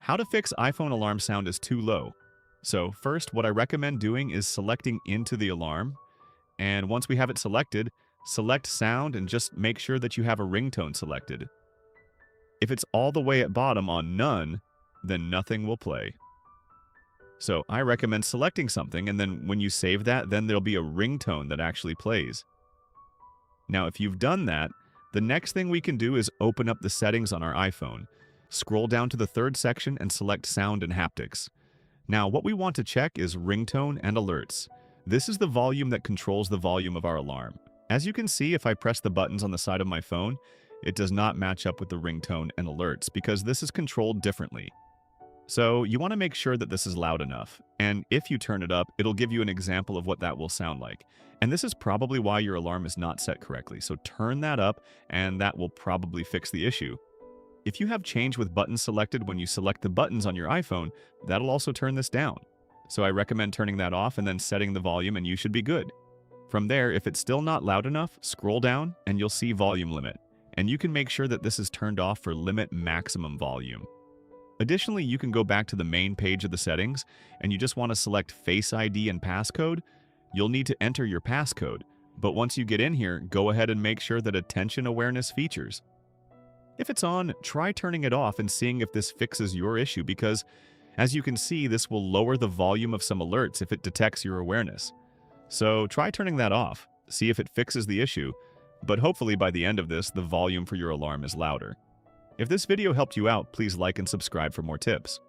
How to fix iPhone alarm sound is too low. So first, what I recommend doing is selecting into the alarm. And once we have it selected, select sound and just make sure that you have a ringtone selected. If it's all the way at bottom on none, then nothing will play. So I recommend selecting something, and then when you save that, then there'll be a ringtone that actually plays. Now, if you've done that, the next thing we can do is open up the settings on our iPhone. Scroll down to the third section and select Sound and Haptics. Now, what we want to check is ringtone and alerts. This is the volume that controls the volume of our alarm. As you can see, if I press the buttons on the side of my phone, it does not match up with the ringtone and alerts because this is controlled differently. So you want to make sure that this is loud enough, and if you turn it up, it'll give you an example of what that will sound like. And this is probably why your alarm is not set correctly, so turn that up and that will probably fix the issue. If you have change with buttons selected when you select the buttons on your iPhone, that'll also turn this down. So I recommend turning that off and then setting the volume and you should be good. From there, if it's still not loud enough, scroll down and you'll see volume limit. And you can make sure that this is turned off for limit maximum volume. Additionally, you can go back to the main page of the settings and you just want to select Face ID and passcode. You'll need to enter your passcode, but once you get in here, go ahead and make sure that attention awareness features. If it's on, try turning it off and seeing if this fixes your issue because, as you can see, this will lower the volume of some alerts if it detects your awareness. So try turning that off, see if it fixes the issue, but hopefully by the end of this, the volume for your alarm is louder. If this video helped you out, please like and subscribe for more tips.